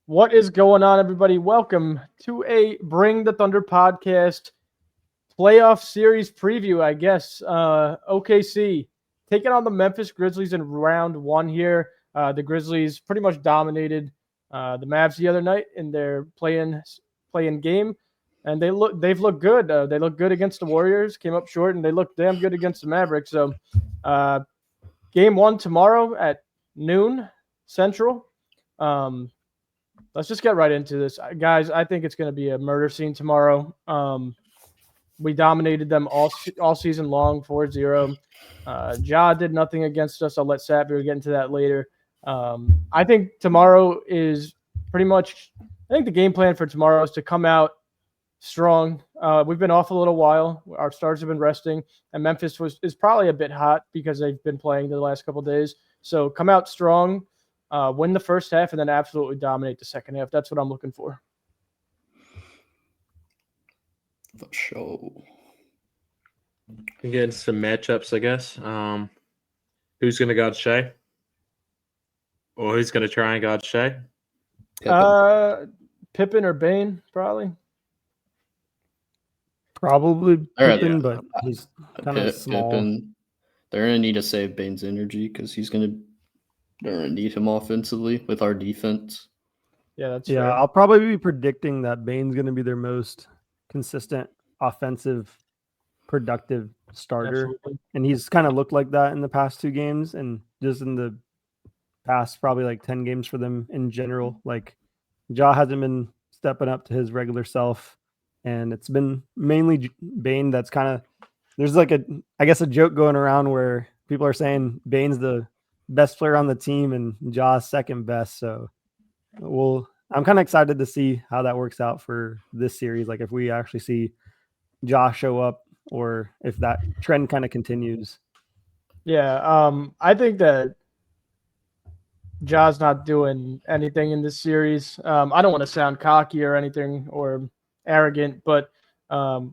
What is going on, everybody? Welcome to a Bring the Thunder podcast playoff series preview, I guess. OKC taking on the Memphis Grizzlies in round one here. The Grizzlies pretty much dominated the Mavs the other night in their playing game, and they've looked good. They looked good against the Warriors, came up short, and they looked damn good against the Mavericks. So, game one tomorrow at noon Central. Let's just get right into this. Guys, I think it's going to be a murder scene tomorrow. We dominated them all season long, 4-0. Ja did nothing against us. I'll let Satbeer get into that later. I think tomorrow is pretty much – I think the game plan for tomorrow is to come out strong. We've been off a little while. Our stars have been resting, and Memphis is probably a bit hot because they've been playing the last couple of days. So come out strong. Win the first half and then absolutely dominate the second half. That's what I'm looking for. For sure. We get into some matchups, I guess. Who's going to guard Shai? Or who's going to try and guard Shai? Pippen or Bane, probably. Probably Pippen, but he's kind of small. Pippen. They're going to need to save Bane's energy because they're going to need him offensively with our defense. Yeah, that's fair. I'll probably be predicting that Bane's going to be their most consistent offensive, productive starter. Absolutely. And he's kind of looked like that in the past 2 games and just in the past probably like 10 games for them in general. Like Ja hasn't been stepping up to his regular self, and it's been mainly Bane that's kind of – there's like a joke going around where people are saying Bane's the best player on the team and Ja's second best. So I'm kind of excited to see how that works out for this series. Like if we actually see Ja show up or if that trend kind of continues. Yeah. I think that Ja's not doing anything in this series. I don't want to sound cocky or anything or arrogant, but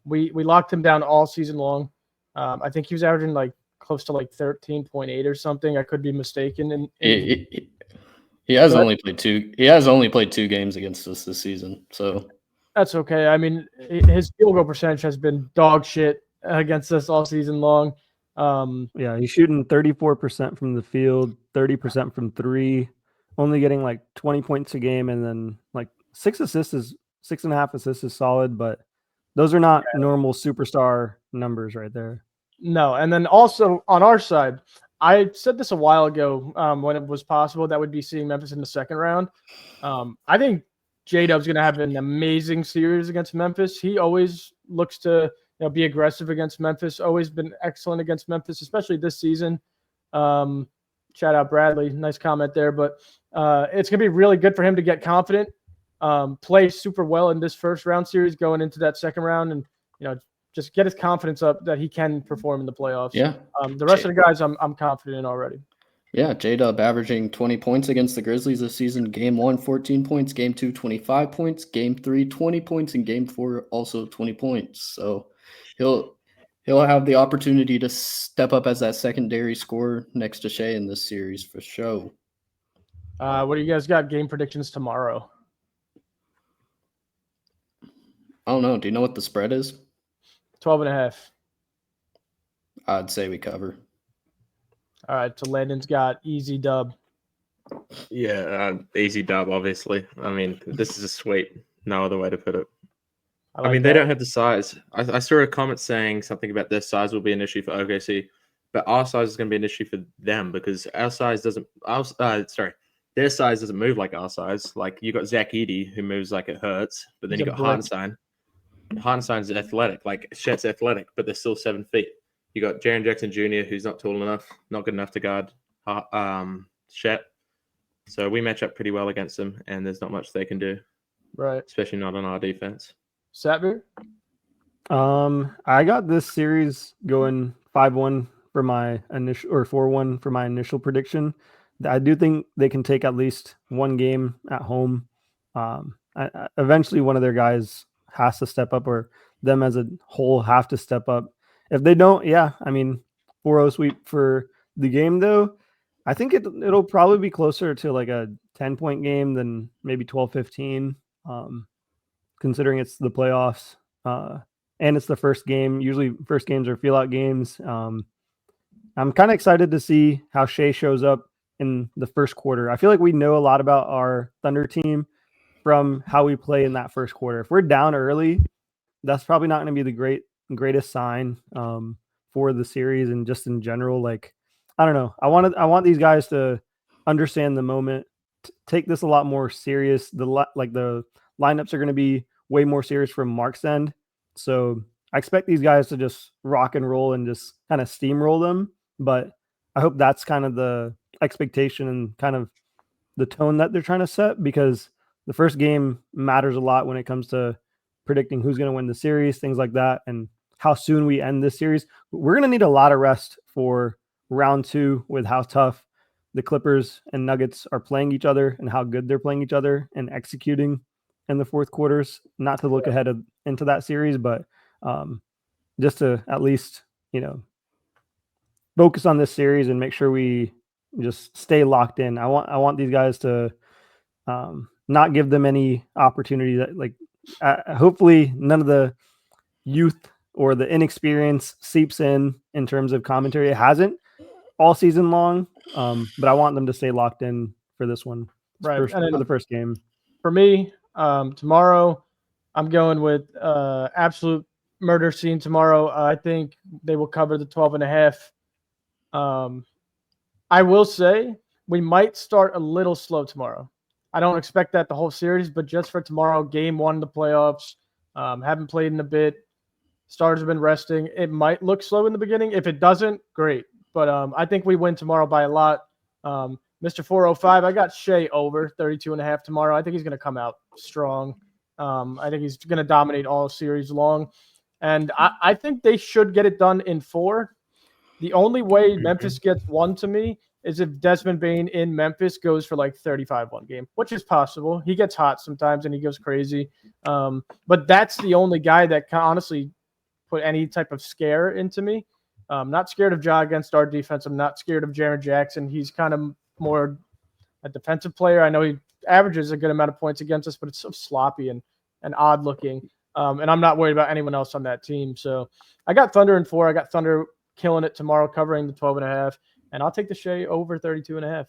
we locked him down all season long. I think he was averaging like close to like 13.8 or something. I could be mistaken. He has only played 2. He has only played 2 games against us this season, so that's okay. I mean, his field goal percentage has been dog shit against us all season long. He's shooting 34% from the field, 30% from 3, only getting like 20 points a game, and then like 6.5 assists is solid, but those are not normal superstar numbers right there. No, and then also on our side, I said this a while ago when it was possible that we'd be seeing Memphis in the second round. I think J-Dub's going to have an amazing series against Memphis. He always looks to be aggressive against Memphis, always been excellent against Memphis, especially this season. Shout out Bradley. Nice comment there. But it's going to be really good for him to get confident, play super well in this first round series going into that second round, and just get his confidence up that he can perform in the playoffs. Yeah. The rest of the guys I'm confident in already. Yeah, J-Dub averaging 20 points against the Grizzlies this season. Game 1, 14 points. Game 2, 25 points. Game 3, 20 points. And Game 4, also 20 points. So he'll have the opportunity to step up as that secondary scorer next to Shai in this series for sure. What do you guys got game predictions tomorrow? I don't know. Do you know what the spread is? 12.5. I'd say we cover. All right, so Landon's got easy dub. Yeah, easy dub, obviously. I mean, this is a sweep. No other way to put it. They don't have the size. I saw a comment saying something about their size will be an issue for OKC, but our size is going to be an issue for them because their size doesn't move like our size. Like you got Zach Edey who moves like it hurts, but then you got Hartenstein. Hartenstein's athletic, like Chet's athletic, but they're still 7 feet. You got Jaren Jackson Jr., who's not tall enough, not good enough to guard Chet. So we match up pretty well against them, and there's not much they can do. Right. Especially not on our defense. Satbeer? I got this series going 5-1 for my initial, or 4-1 for my initial prediction. I do think they can take at least one game at home. Eventually one of their guys has to step up, or them as a whole have to step up. If they don't, 4-0 sweep for the game though. I think it'll probably be closer to like a 10-point game than maybe 12-15, considering it's the playoffs and it's the first game. Usually first games are feel-out games. I'm kind of excited to see how Shai shows up in the first quarter. I feel like we know a lot about our Thunder team from how we play in that first quarter. If we're down early, that's probably not going to be the greatest sign for the series and just in general. Like, I don't know. I want these guys to understand the moment, take this a lot more serious. The lineups are going to be way more serious from Mark's end. So I expect these guys to just rock and roll and just kind of steamroll them. But I hope that's kind of the expectation and kind of the tone that they're trying to set, because the first game matters a lot when it comes to predicting who's going to win the series, things like that, and how soon we end this series. We're going to need a lot of rest for round 2 with how tough the Clippers and Nuggets are playing each other and how good they're playing each other and executing in the fourth quarters. Not to look ahead into that series, but just to at least, focus on this series and make sure we just stay locked in. I want these guys to not give them any opportunity that hopefully none of the youth or the inexperience seeps in terms of commentary. It hasn't all season long, but I want them to stay locked in for this one, right? For the first game. For me, tomorrow, I'm going with absolute murder scene tomorrow. I think they will cover the 12.5. I will say we might start a little slow tomorrow. I don't expect that the whole series, but just for tomorrow, game 1 of the playoffs, haven't played in a bit. Starters have been resting. It might look slow in the beginning. If it doesn't, great. But I think we win tomorrow by a lot. Mr. 405, I got Shai over 32.5 tomorrow. I think he's going to come out strong. I think he's going to dominate all series long. And I think they should get it done in 4. The only way Memphis gets 1 to me is if Desmond Bane in Memphis goes for like 35 one game, which is possible. He gets hot sometimes and he goes crazy. But that's the only guy that can honestly put any type of scare into me. I'm not scared of Ja against our defense. I'm not scared of Jaren Jackson. He's kind of more a defensive player. I know he averages a good amount of points against us, but it's so sloppy and odd looking. And I'm not worried about anyone else on that team. So I got Thunder in 4. I got Thunder killing it tomorrow, covering the 12.5. And I'll take the Shai over 32.5.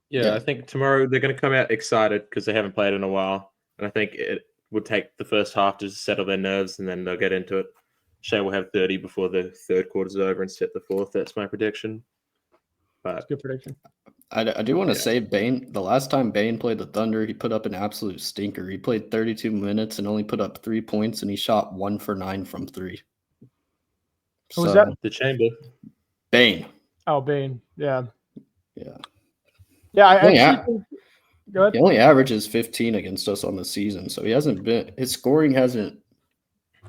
Yeah, I think tomorrow they're going to come out excited because they haven't played in a while. And I think it would take the first half to settle their nerves, and then they'll get into it. Shai will have 30 before the third quarter's over and set the fourth. That's my prediction. But that's a good prediction. I do want to say Bane, the last time Bane played the Thunder, he put up an absolute stinker. He played 32 minutes and only put up 3 points, and he shot 1 for 9 from 3. Who was that? The Chamber. Bane. Oh, Bane. Yeah. Yeah. Yeah, I actually think, go ahead. He only averages 15 against us on the season, so his scoring hasn't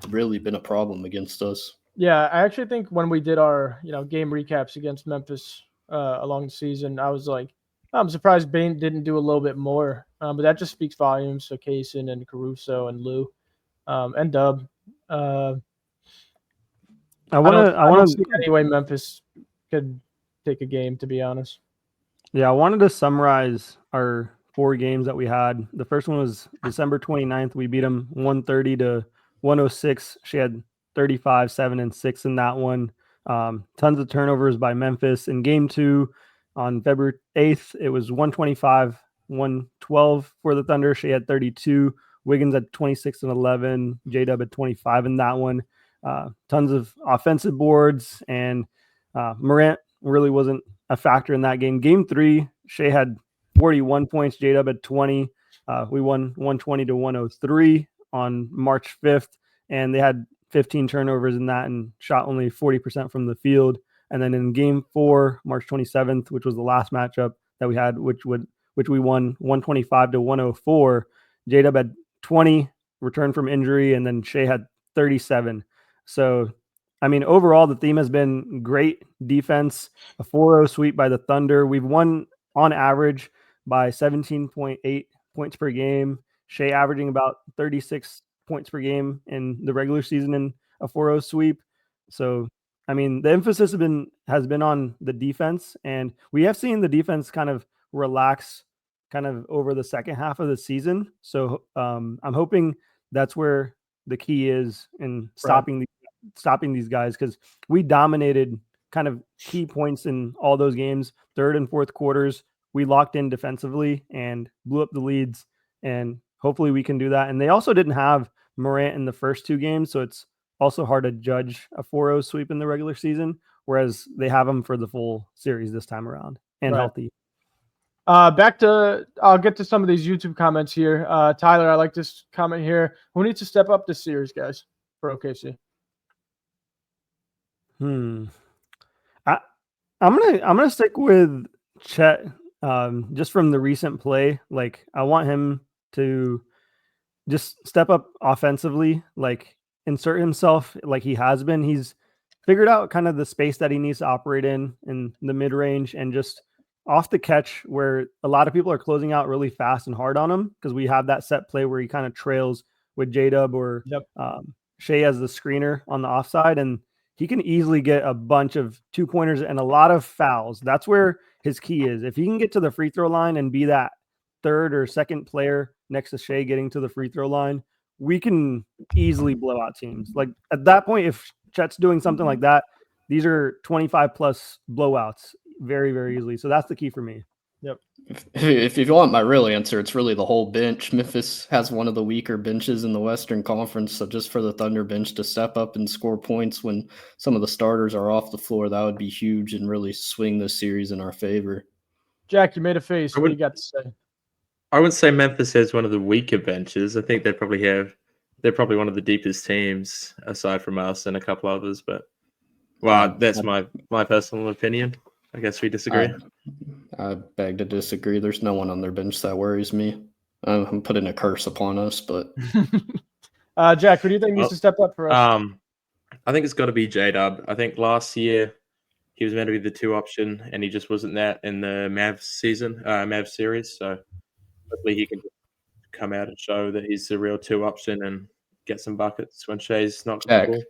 really been a problem against us. Yeah, I actually think when we did our game recaps against Memphis along the season, I was like, I'm surprised Bane didn't do a little bit more, but that just speaks volumes. So Kaysen and Caruso and Lou and Dub. I want to see any way Memphis could take a game, to be honest. Yeah, I wanted to summarize our 4 games that we had. The first one was December 29th. We beat them 130-106. She had 35, 7, and 6 in that one. Tons of turnovers by Memphis. In game 2 on February 8th, it was 125-112 for the Thunder. She had 32. Wiggins at 26 and 11. J-Dub at 25 in that one. Tons of offensive boards, and Morant really wasn't a factor in that game. Game 3, Shai had 41 points. J-Dub had 20. We won 120-103 on March 5th, and they had 15 turnovers in that and shot only 40% from the field. And then in game 4, March 27th, which was the last matchup that we had, which we won 125-104, J-Dub had 20, returned from injury, and then Shai had 37. So, I mean, overall, the theme has been great defense, a 4-0 sweep by the Thunder. We've won on average by 17.8 points per game. Shai averaging about 36 points per game in the regular season in a 4-0 sweep. So I mean, the emphasis has been on the defense, and we have seen the defense kind of relax kind of over the second half of the season. So I'm hoping that's where the key is in stopping these guys, because we dominated kind of key points in all those games, third and fourth quarters. We locked in defensively and blew up the leads, and hopefully we can do that. And they also didn't have Morant in the first two games, so it's also hard to judge a 4-0 sweep in the regular season, whereas they have him for the full series this time around and healthy. I'll get to some of these YouTube comments here. Tyler, I like this comment here. Who needs to step up this series, guys, for OKC? I'm gonna stick with Chet, just from the recent play. Like, I want him to just step up offensively, like insert himself like he has been. He's figured out kind of the space that he needs to operate in the mid-range, and just off the catch where a lot of people are closing out really fast and hard on him, because we have that set play where he kind of trails with J-Dub or Shai as the screener on the offside, and he can easily get a bunch of 2-pointers and a lot of fouls. That's where his key is. If he can get to the free throw line and be that third or second player next to Shai getting to the free throw line, we can easily blow out teams. Like, at that point, if Chet's doing something like that, these are 25 plus blowouts very, very easily. So that's the key for me. Yep. If you want my real answer, it's really the whole bench. Memphis has one of the weaker benches in the Western Conference, so just for the Thunder bench to step up and score points when some of the starters are off the floor, that would be huge and really swing this series in our favor. Jack, you made a face. What do you got to say? I wouldn't say Memphis has one of the weaker benches. I think they're probably one of the deepest teams aside from us and a couple others. But that's my personal opinion. I guess we disagree. I beg to disagree. There's no one on their bench that worries me. I'm putting a curse upon us, but Jack, who do you think needs to step up for us? I think it's got to be J-Dub. I think last year he was meant to be the 2 option, and he just wasn't that in the Mavs series. So hopefully he can come out and show that he's the real 2 option and get some buckets when Shai's not going to ball.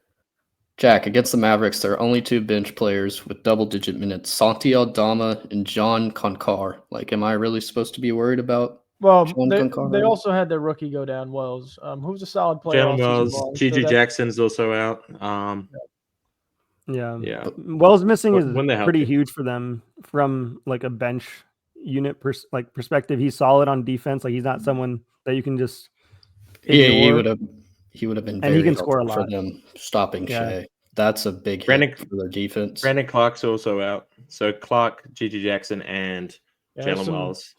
Jack, against the Mavericks, there are only 2 bench players with double-digit minutes, Santi Aldama and John Concar. Like, am I really supposed to be worried about they also had their rookie go down, Wells. Who's a solid player? Jalen Wells. Gigi Jackson's also out. Yeah. Wells missing is pretty huge for them from like a bench unit perspective. He's solid on defense. Like, he's not someone that you can just ignore. He would have been and very he can score a lot for them stopping Shai. That's a big hit for their defense. Brandon Clark's also out. So Clark, Gigi Jackson, and Jalen Wells.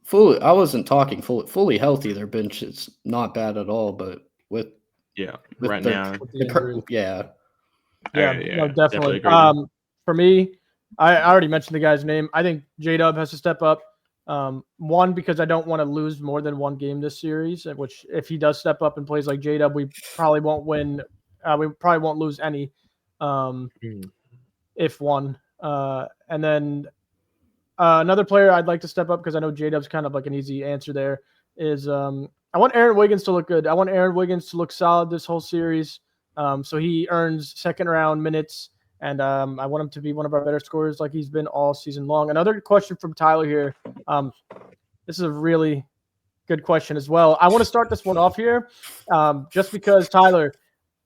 Fully. I wasn't talking fully healthy. Their bench is not bad at all, but with right now, no, definitely. Definitely for me, I already mentioned the guy's name. I think J-Dub has to step up. One, because I don't want to lose more than one game this series, which if he does step up and plays like J-Dub, we probably won't win. We probably won't lose any, if one. And then another player I'd like to step up, because I know J-Dub's kind of like an easy answer there, is I want Aaron Wiggins to look good. I want Aaron Wiggins to look solid this whole series, so he earns second-round minutes. And I want him to be one of our better scorers like he's been all season long. Another question from Tyler here. This is a really good question as well. I want to start this one off here just because, Tyler,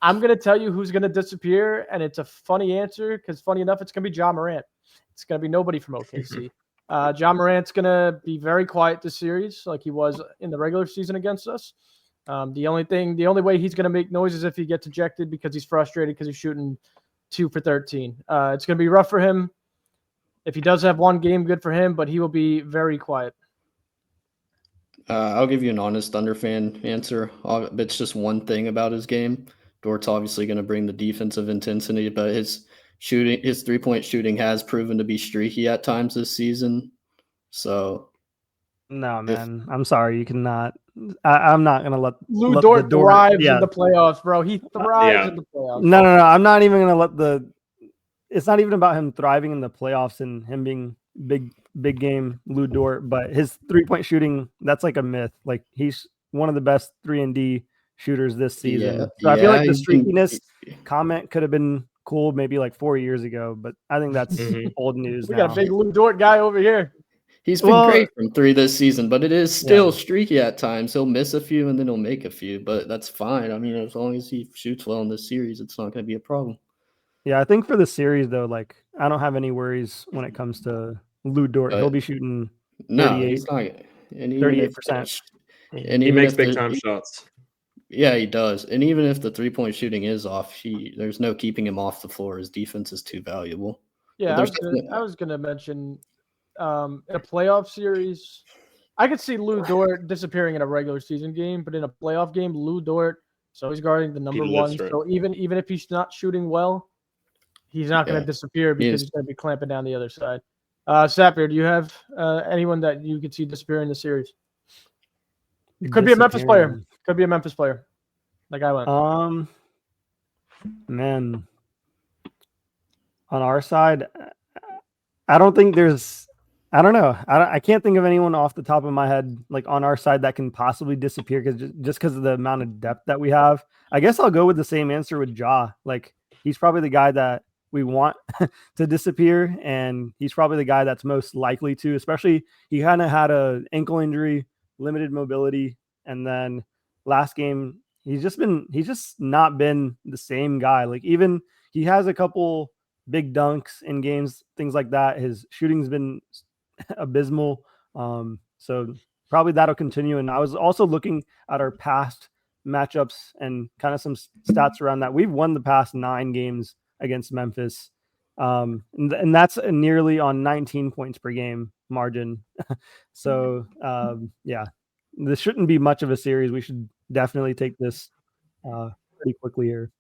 I'm going to tell you who's going to disappear, and it's a funny answer because, funny enough, it's going to be Ja Morant. It's going to be nobody from OKC. Ja Morant's going to be very quiet this series like he was in the regular season against us. The only way he's going to make noise is if he gets ejected because he's frustrated because he's shooting 2 for 13. It's going to be rough for him. If he does have one game, good for him, but he will be very quiet. I'll give you an honest Thunder fan answer. It's just one thing about his game. Dort's obviously going to bring the defensive intensity, but his 3-point shooting has proven to be streaky at times this season. So, no, man, I'm sorry, you cannot. I'm not going to let Lou Dort thrives in the playoffs, bro. He thrives in the playoffs. No. I'm not even going to let it's not even about him thriving in the playoffs and him being big game Lou Dort, but his 3-point shooting, that's like a myth. Like, he's one of the best 3-and-D shooters this season. Yeah, So I feel like the he's been- streakiness comment could have been cool maybe like 4 years ago, but I think that's old news We now. got a big Lou Dort guy over here. He's been great from 3 this season, but it is still Yeah. streaky at times. He'll miss a few and then he'll make a few, but that's fine. I mean, as long as he shoots well in this series, it's not going to be a problem. Yeah, I think for the series though, like I don't have any worries when it comes to Lou Dort. He'll be shooting No, 38, he's not. And even 38%. And He even makes if big the- time shots. Yeah, he does. And even if the 3-point shooting is off, there's no keeping him off the floor. His defense is too valuable. Yeah, I was gonna mention in a playoff series, I could see Lou Dort disappearing in a regular season game, but in a playoff game, Lou Dort, so he's guarding the number one. lives for it. So even if he's not shooting well, he's not going to disappear because he's going to be clamping down the other side. Sapir, do you have anyone that you could see disappear in the series? It could be a Memphis player. Could be a Memphis player. Like I went. Man, on our side, I don't think there's. I don't know. I can't think of anyone off the top of my head, like on our side, that can possibly disappear because of the amount of depth that we have. I guess I'll go with the same answer with Ja. Like he's probably the guy that we want to disappear, and he's probably the guy that's most likely to. Especially he kind of had an ankle injury, limited mobility, and then last game he's just not been the same guy. Like even he has a couple big dunks in games, things like that. His shooting's been abysmal. So probably that'll continue. And I was also looking at our past matchups and kind of some stats around that. We've won the past 9 games against Memphis. And that's nearly on 19 points per game margin. So yeah, this shouldn't be much of a series. We should definitely take this pretty quickly here.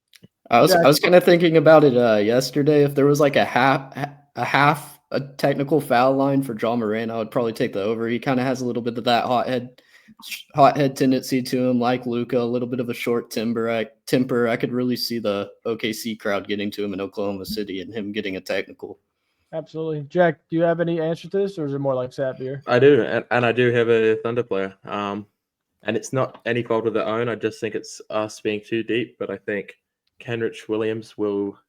I was kind of thinking about it yesterday. If there was like a technical foul line for Ja Morant, I would probably take the over. He kind of has a little bit of that hothead tendency to him, like Luka, a little bit of a short temper. I could really see the OKC crowd getting to him in Oklahoma City and him getting a technical. Absolutely. Jack, do you have any answer to this, or is it more like Sapir? I do, and I do have a Thunder player. And it's not any fault of their own. I just think it's us being too deep. But I think Kenrich Williams will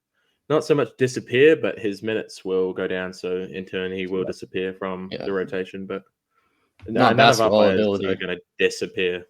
not so much disappear, but his minutes will go down. So in turn, he will disappear from the rotation. But none of our players are going to disappear.